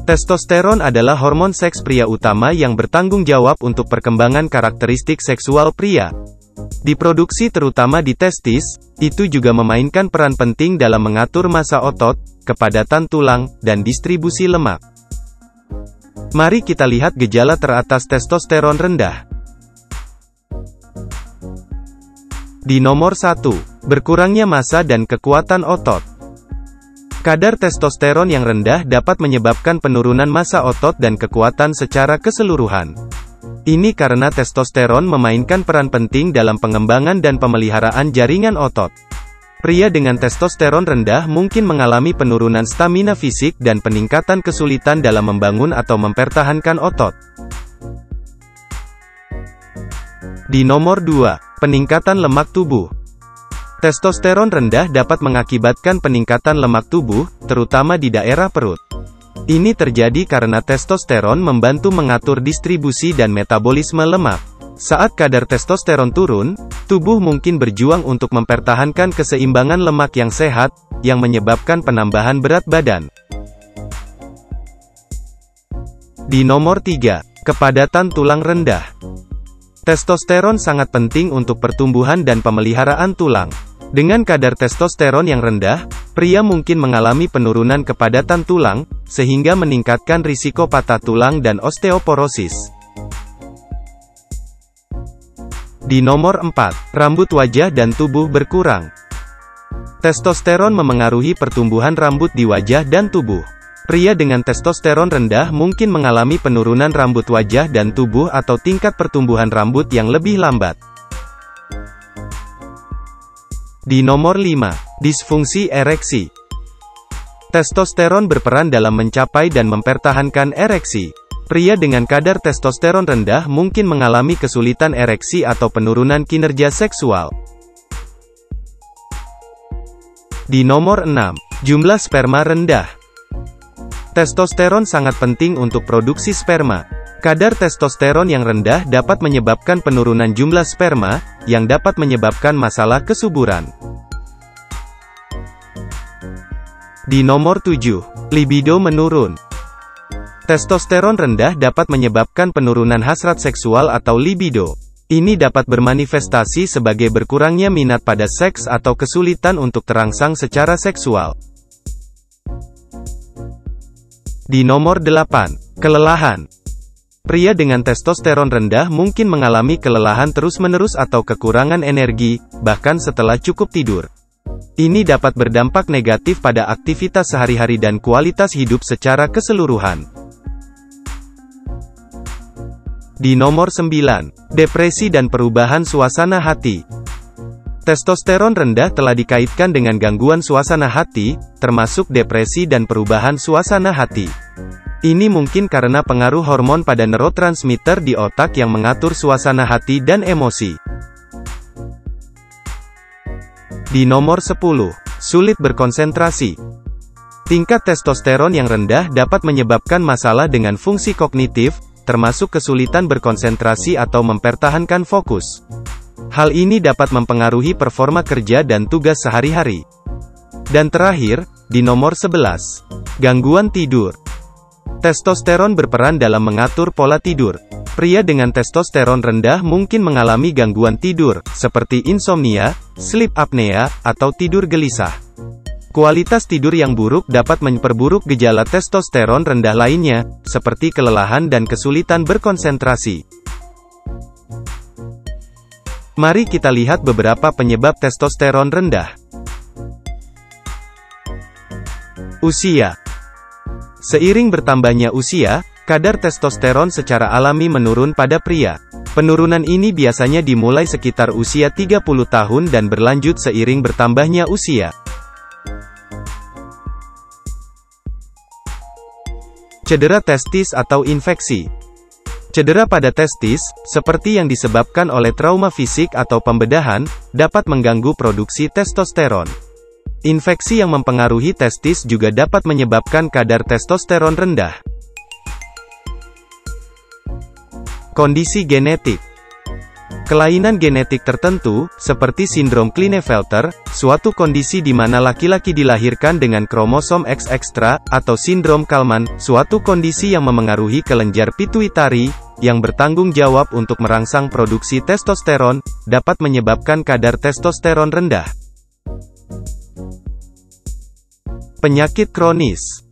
Testosteron adalah hormon seks pria utama yang bertanggung jawab untuk perkembangan karakteristik seksual pria. Diproduksi terutama di testis, itu juga memainkan peran penting dalam mengatur massa otot, kepadatan tulang, dan distribusi lemak. Mari kita lihat gejala teratas testosteron rendah. Di nomor 1, berkurangnya massa dan kekuatan otot. Kadar testosteron yang rendah dapat menyebabkan penurunan massa otot dan kekuatan secara keseluruhan. Ini karena testosteron memainkan peran penting dalam pengembangan dan pemeliharaan jaringan otot. Pria dengan testosteron rendah mungkin mengalami penurunan stamina fisik dan peningkatan kesulitan dalam membangun atau mempertahankan otot. Di nomor 2, peningkatan lemak tubuh. Testosteron rendah dapat mengakibatkan peningkatan lemak tubuh, terutama di daerah perut. Ini terjadi karena testosteron membantu mengatur distribusi dan metabolisme lemak. Saat kadar testosteron turun, tubuh mungkin berjuang untuk mempertahankan keseimbangan lemak yang sehat, yang menyebabkan penambahan berat badan. Di nomor 3, kepadatan tulang rendah. Testosteron sangat penting untuk pertumbuhan dan pemeliharaan tulang. Dengan kadar testosteron yang rendah, pria mungkin mengalami penurunan kepadatan tulang, sehingga meningkatkan risiko patah tulang dan osteoporosis. Di nomor 4, rambut wajah dan tubuh berkurang. Testosteron memengaruhi pertumbuhan rambut di wajah dan tubuh. Pria dengan testosteron rendah mungkin mengalami penurunan rambut wajah dan tubuh atau tingkat pertumbuhan rambut yang lebih lambat. Di nomor 5, disfungsi ereksi. Testosteron berperan dalam mencapai dan mempertahankan ereksi. Pria dengan kadar testosteron rendah mungkin mengalami kesulitan ereksi atau penurunan kinerja seksual. Di nomor 6, jumlah sperma rendah. Testosteron sangat penting untuk produksi sperma. Kadar testosteron yang rendah dapat menyebabkan penurunan jumlah sperma, yang dapat menyebabkan masalah kesuburan. Di nomor 7, libido menurun. Testosteron rendah dapat menyebabkan penurunan hasrat seksual atau libido. Ini dapat bermanifestasi sebagai berkurangnya minat pada seks atau kesulitan untuk terangsang secara seksual. Di nomor 8, kelelahan. Pria dengan testosteron rendah mungkin mengalami kelelahan terus-menerus atau kekurangan energi, bahkan setelah cukup tidur. Ini dapat berdampak negatif pada aktivitas sehari-hari dan kualitas hidup secara keseluruhan. Di nomor 9, depresi dan perubahan suasana hati. Testosteron rendah telah dikaitkan dengan gangguan suasana hati, termasuk depresi dan perubahan suasana hati. Ini mungkin karena pengaruh hormon pada neurotransmitter di otak yang mengatur suasana hati dan emosi. Di nomor 10, sulit berkonsentrasi. Tingkat testosteron yang rendah dapat menyebabkan masalah dengan fungsi kognitif, termasuk kesulitan berkonsentrasi atau mempertahankan fokus. Hal ini dapat mempengaruhi performa kerja dan tugas sehari-hari. Dan terakhir, di nomor 11, gangguan tidur. Testosteron berperan dalam mengatur pola tidur. Pria dengan testosteron rendah mungkin mengalami gangguan tidur, seperti insomnia, sleep apnea, atau tidur gelisah. Kualitas tidur yang buruk dapat memperburuk gejala testosteron rendah lainnya, seperti kelelahan dan kesulitan berkonsentrasi. Mari kita lihat beberapa penyebab testosteron rendah. Usia. Seiring bertambahnya usia, kadar testosteron secara alami menurun pada pria. Penurunan ini biasanya dimulai sekitar usia 30 tahun dan berlanjut seiring bertambahnya usia. Cedera testis atau infeksi. Cedera pada testis, seperti yang disebabkan oleh trauma fisik atau pembedahan, dapat mengganggu produksi testosteron. Infeksi yang mempengaruhi testis juga dapat menyebabkan kadar testosteron rendah. Kondisi genetik. Kelainan genetik tertentu, seperti sindrom Klinefelter, suatu kondisi di mana laki-laki dilahirkan dengan kromosom X ekstra, atau sindrom Kallman, suatu kondisi yang memengaruhi kelenjar pituitari, yang bertanggung jawab untuk merangsang produksi testosteron, dapat menyebabkan kadar testosteron rendah. Penyakit kronis.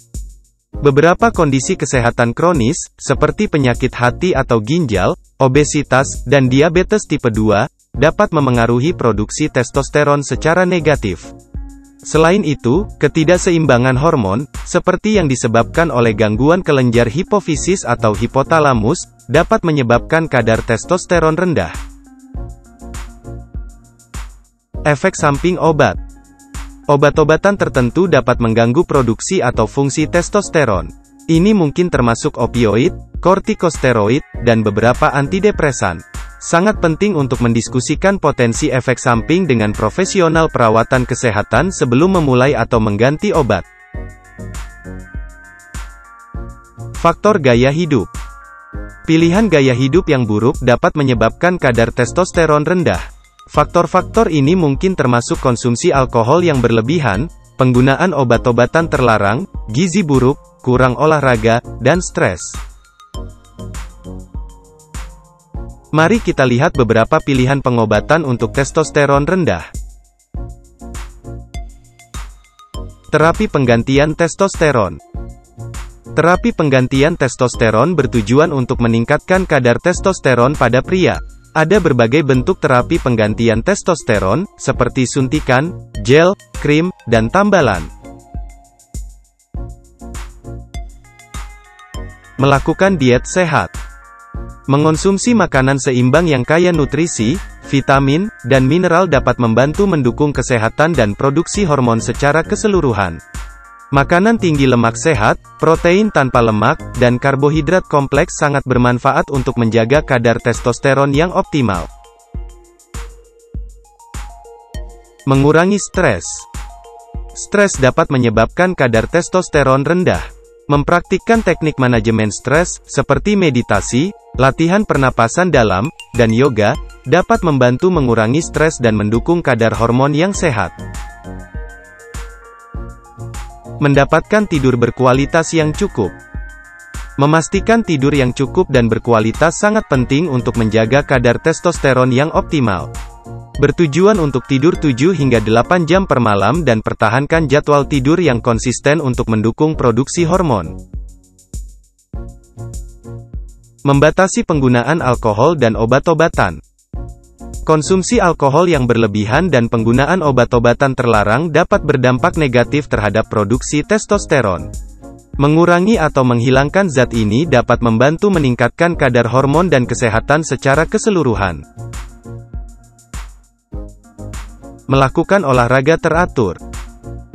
Beberapa kondisi kesehatan kronis, seperti penyakit hati atau ginjal, obesitas, dan diabetes tipe 2, dapat memengaruhi produksi testosteron secara negatif. Selain itu, ketidakseimbangan hormon, seperti yang disebabkan oleh gangguan kelenjar hipofisis atau hipotalamus, dapat menyebabkan kadar testosteron rendah. Efek samping obat. Obat-obatan tertentu dapat mengganggu produksi atau fungsi testosteron. Ini mungkin termasuk opioid, kortikosteroid, dan beberapa antidepresan. Sangat penting untuk mendiskusikan potensi efek samping dengan profesional perawatan kesehatan sebelum memulai atau mengganti obat. Faktor gaya hidup. Pilihan gaya hidup yang buruk dapat menyebabkan kadar testosteron rendah. Faktor-faktor ini mungkin termasuk konsumsi alkohol yang berlebihan, penggunaan obat-obatan terlarang, gizi buruk, kurang olahraga, dan stres. Mari kita lihat beberapa pilihan pengobatan untuk testosteron rendah. Terapi penggantian testosteron. Terapi penggantian testosteron bertujuan untuk meningkatkan kadar testosteron pada pria. Ada berbagai bentuk terapi penggantian testosteron, seperti suntikan, gel, krim, dan tambalan. Melakukan diet sehat. Mengonsumsi makanan seimbang yang kaya nutrisi, vitamin, dan mineral dapat membantu mendukung kesehatan dan produksi hormon secara keseluruhan. Makanan tinggi lemak sehat, protein tanpa lemak, dan karbohidrat kompleks sangat bermanfaat untuk menjaga kadar testosteron yang optimal. Mengurangi stres. Stres dapat menyebabkan kadar testosteron rendah. Mempraktikkan teknik manajemen stres, seperti meditasi, latihan pernapasan dalam, dan yoga, dapat membantu mengurangi stres dan mendukung kadar hormon yang sehat. Mendapatkan tidur berkualitas yang cukup. Memastikan tidur yang cukup dan berkualitas sangat penting untuk menjaga kadar testosteron yang optimal. Bertujuan untuk tidur 7 hingga 8 jam per malam dan pertahankan jadwal tidur yang konsisten untuk mendukung produksi hormon. Membatasi penggunaan alkohol dan obat-obatan. Konsumsi alkohol yang berlebihan dan penggunaan obat-obatan terlarang dapat berdampak negatif terhadap produksi testosteron. Mengurangi atau menghilangkan zat ini dapat membantu meningkatkan kadar hormon dan kesehatan secara keseluruhan. Melakukan olahraga teratur.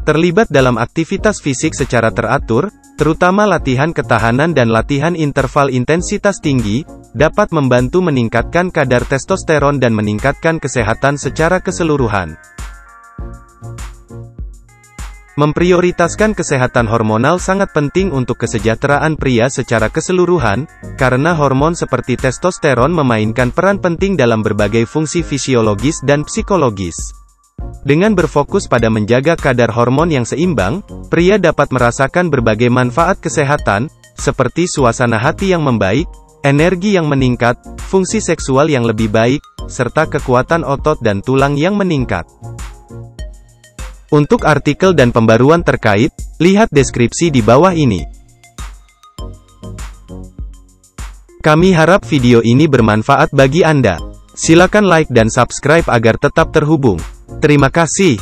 Terlibat dalam aktivitas fisik secara teratur, terutama latihan ketahanan dan latihan interval intensitas tinggi, dapat membantu meningkatkan kadar testosteron dan meningkatkan kesehatan secara keseluruhan. Memprioritaskan kesehatan hormonal sangat penting untuk kesejahteraan pria secara keseluruhan, karena hormon seperti testosteron memainkan peran penting dalam berbagai fungsi fisiologis dan psikologis. Dengan berfokus pada menjaga kadar hormon yang seimbang, pria dapat merasakan berbagai manfaat kesehatan, seperti suasana hati yang membaik, energi yang meningkat, fungsi seksual yang lebih baik, serta kekuatan otot dan tulang yang meningkat. Untuk artikel dan pembaruan terkait, lihat deskripsi di bawah ini. Kami harap video ini bermanfaat bagi Anda. Silakan like dan subscribe agar tetap terhubung. Terima kasih.